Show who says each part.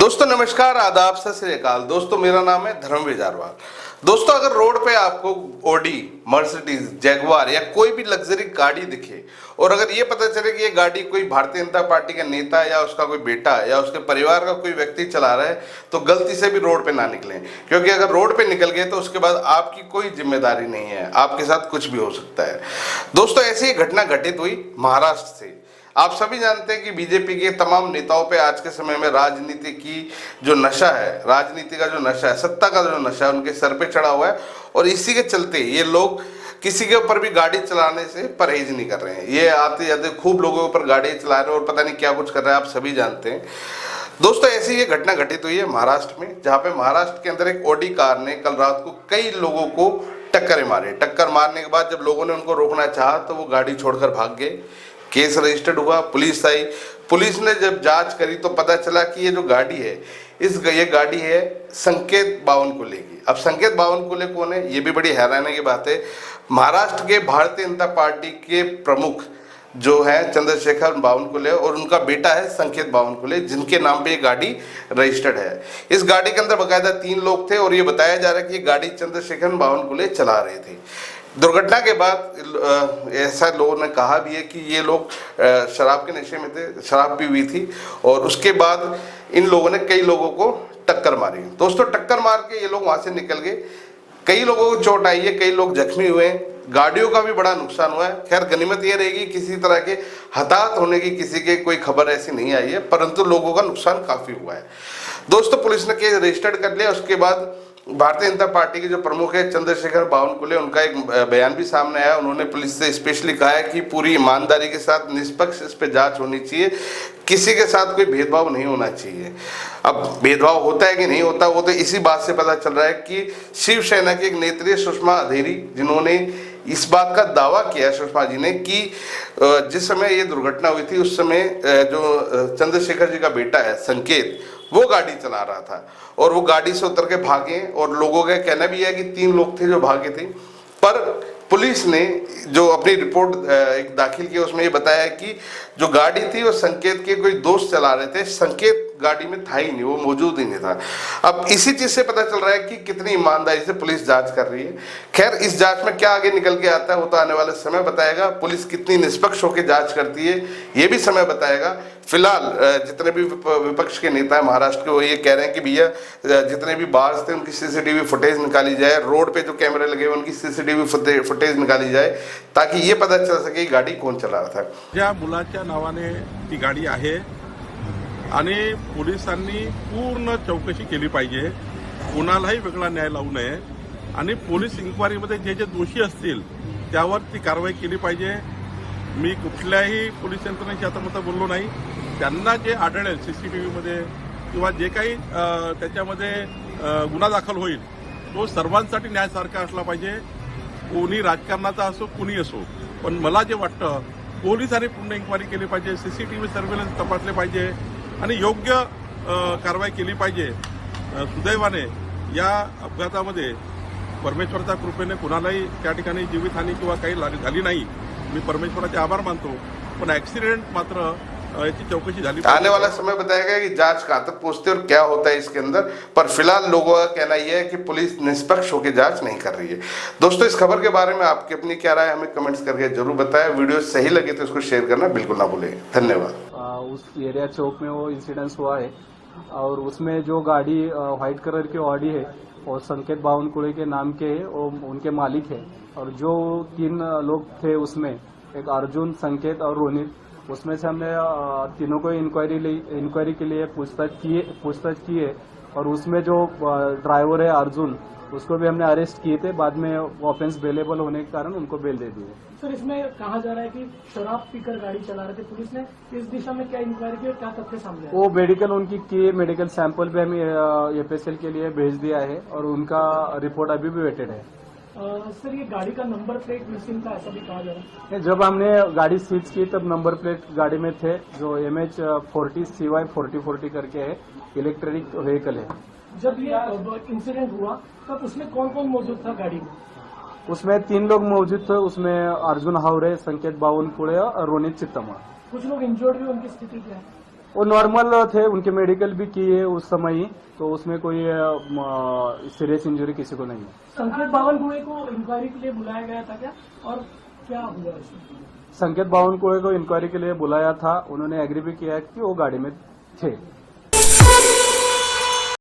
Speaker 1: दोस्तों नमस्कार, आदाब, सत श्री अकाल। दोस्तों मेरा नाम है धर्मवीर जारवाल। दोस्तों अगर रोड पे आपको ऑडी, मर्सिडीज, जैगवार या कोई भी लग्जरी गाड़ी दिखे और अगर ये पता चले कि ये गाड़ी कोई भारतीय जनता पार्टी का नेता या उसका कोई बेटा या उसके परिवार का कोई व्यक्ति चला रहा है तो गलती से भी रोड पे ना निकलें, क्योंकि अगर रोड पे निकल गए तो उसके बाद आपकी कोई जिम्मेदारी नहीं है, आपके साथ कुछ भी हो सकता है। दोस्तों ऐसी ही घटना घटित हुई महाराष्ट्र से। आप सभी जानते हैं कि बीजेपी के तमाम नेताओं पे आज के समय में राजनीति की जो नशा है, राजनीति का जो नशा है, सत्ता का जो नशा है उनके सर पे चढ़ा हुआ है और इसी के चलते ये लोग किसी के ऊपर भी गाड़ी चलाने से परहेज नहीं कर रहे हैं। ये आते जाते खूब लोगों के ऊपर गाड़ी चला रहे हैं और पता नहीं क्या कुछ कर रहे हैं, आप सभी जानते हैं। दोस्तों ऐसी ये घटना घटित हुई है महाराष्ट्र में, जहाँ पे महाराष्ट्र के अंदर एक ऑडी कार ने कल रात को कई लोगों को टक्कर मारे। टक्कर मारने के बाद जब लोगों ने उनको रोकना चाहा तो वो गाड़ी छोड़कर भाग गए। केस रजिस्टर्ड हुआ, पुलिस आई। पुलिस ने जब जांच करी तो पता चला कि ये जो गाड़ी है ये गाड़ी है संकेत बावनकुले की। अब संकेत बावनकुले कौन है, ये भी बड़ी हैरानी की बात है। महाराष्ट्र के भारतीय जनता पार्टी के प्रमुख जो है चंद्रशेखर बावनकुले और उनका बेटा है संकेत बावनकुले, जिनके नाम पे ये गाड़ी रजिस्टर्ड है। इस गाड़ी के अंदर बकायदा 3 लोग थे और ये बताया जा रहा है कि ये गाड़ी चंद्रशेखर बावनकुले चला रहे थे। दुर्घटना के बाद ऐसा लोगों ने कहा भी है कि ये लोग शराब के नशे में थे, शराब भी हुई थी और उसके बाद इन लोगों ने कई लोगों को टक्कर मारी। दोस्तों टक्कर मार के ये लोग वहां से निकल गए। कई लोगों को चोट आई है, कई लोग जख्मी हुए हैं, गाड़ियों का भी बड़ा नुकसान हुआ है। खैर गनीमत ये रहेगी किसी तरह के हताहत होने की किसी के कोई खबर ऐसी नहीं आई है, परंतु लोगों का नुकसान काफी हुआ है। दोस्तों पुलिस ने केस रजिस्टर्ड कर लिया। उसके बाद भारतीय जनता पार्टी के जो प्रमुख है चंद्रशेखर बावनकुले, उनका एक बयान भी सामने आया। उन्होंने पुलिस से स्पेशली कहा है कि पूरी ईमानदारी के साथ निष्पक्ष इस पे जांच होनी चाहिए, किसी के साथ कोई भेदभाव नहीं होना चाहिए। अब भेदभाव होता है कि नहीं होता वो तो इसी बात से पता चल रहा है कि शिवसेना की एक नेत्री सुषमा अंधेरी, जिन्होंने इस बात का दावा किया सुषमा जी ने कि जिस समय ये दुर्घटना हुई थी उस समय जो चंद्रशेखर जी का बेटा है संकेत, वो गाड़ी चला रहा था और वो गाड़ी से उतर के भागे और लोगों का कहना भी है कि 3 लोग थे जो भागे थे। पर पुलिस ने जो अपनी रिपोर्ट एक दाखिल की उसमें ये बताया कि जो गाड़ी थी वो संकेत के कोई दोस्त चला रहे थे, संकेत गाड़ी में था ही नहीं, वो मौजूद ही नहीं था। अब इसी चीज से पता चल रहा है कि कितनी ईमानदारी से पुलिस जांच कर रही है। खैर इस जांच में क्या आगे निकल के आता है वो तो आने वाले समय बताएगा। पुलिस कितनी निष्पक्ष होकर जांच करती है ये भी समय बताएगा। फिलहाल जितने भी विपक्ष के नेता है महाराष्ट्र के, वो ये कह रहे हैं कि भैया जितने भी बार्स थे उनकी सीसीटीवी फुटेज निकाली जाए, रोड पे जो कैमरे लगे हुए उनकी सीसीटीवी फुटेज निकाली जाए, ताकि ये पता चल सके गाड़ी कौन चला रहा था।
Speaker 2: ज्या मुलाच्या नावाने ती गाडी आहे आणि पोलिसांनी पूर्ण चौकशी केली पाहिजे, कोणालाही वेगळा न्याय लावू नये आणि पोलीस इन्क्वायरीमध्ये जे जे दोषी असतील त्यावर ती कारवाई केली पाहिजे। मी कुठल्याही पोलीस यंत्रणेची आता बोललो नाही, त्यांना जे आढळेल सीसीटीव्हीमध्ये किंवा जे काही त्याच्यामध्ये गुन्हा दाखल होईल तो सर्वांसाठी न्यायासारखा असला पाहिजे, कोणी राजकारणाचा असो कोणी असो। पण मला जे वाटतं पोलिसांनी पूर्ण इन्क्वायरी केली पाहिजे, सीसीटीव्ही सर्व्हेलन्स तपासले पाहिजे आणि योग्य कारवाई केली पाहिजे। सुदैवाने या अपघातामध्ये परमेश्वराच्या कृपेने कुणालाही त्या ठिकाणी जीवितहानी किंवा काही झाली नाही, मी परमेश्वराचे आभार मानतो। पण ऍक्सिडेंट मात्र इसकी चौकसी जानी
Speaker 1: आने वाला समय बताएगा कि जांच कहां तक पहुंचती है और क्या होता है इसके अंदर। पर फिलहाल लोगों का कहना यह है कि पुलिस निष्पक्ष होकर जांच नहीं कर रही है। दोस्तों इस खबर के बारे में आपकी अपनी क्या राय हमें कमेंट्स करके जरूर बताएं। वीडियो सही लगे तो इसको शेयर करना बिल्कुल ना भूलें। धन्यवाद।
Speaker 3: उस एरिया चौक में वो इंसिडेंस हुआ है और उसमें जो गाड़ी व्हाइट कलर की ऑडी है और संकेत बावनकुले के नाम के है, वो उनके मालिक है। और जो 3 लोग थे उसमें एक अर्जुन, संकेत और रोनित, उसमें से हमने तीनों को इंक्वायरी के लिए पूछताछ की है और उसमें जो ड्राइवर है अर्जुन, उसको भी हमने अरेस्ट किए थे। बाद में ऑफेंस बेलेबल होने के कारण उनको बेल दे दिए।
Speaker 4: सर इसमें कहा जा रहा है कि शराब पीकर गाड़ी चला रहे थे, पुलिस ने इस दिशा में क्या इंक्वायरी की और क्या तथ्य सामने आए?
Speaker 3: वो मेडिकल उनकी किए, मेडिकल सैंपल भी हमें एफएसएल के लिए भेज दिया है और उनका रिपोर्ट अभी भी वेटेड है।
Speaker 4: सर ये गाड़ी का नंबर प्लेट मिसिंग था ऐसा भी कहा जा रहा है।
Speaker 3: जब हमने गाड़ी सीज की तब नंबर प्लेट गाड़ी में थे, जो MH40 CY 4040 करके है, इलेक्ट्रिक व्हीकल है।
Speaker 4: जब ये इंसिडेंट हुआ तब उसमें कौन कौन मौजूद था गाड़ी में?
Speaker 3: उसमें 3 लोग मौजूद थे। उसमें अर्जुन हावरे, संकेत बावनकुले और रोनित चित्तमा।
Speaker 4: कुछ लोग इंजर्ड भी, उनकी स्थिति क्या है?
Speaker 3: वो नॉर्मल थे, उनके मेडिकल भी किए उस समय ही, तो उसमें कोई सीरियस इंजरी किसी को नहीं है।
Speaker 4: संकेत बावनकुळे को इंक्वायरी के लिए बुलाया गया था क्या, और क्या हुआ इसमें?
Speaker 3: संकेत बावनकुळे को इंक्वायरी के लिए बुलाया था, उन्होंने एग्री भी किया कि वो गाड़ी में थे।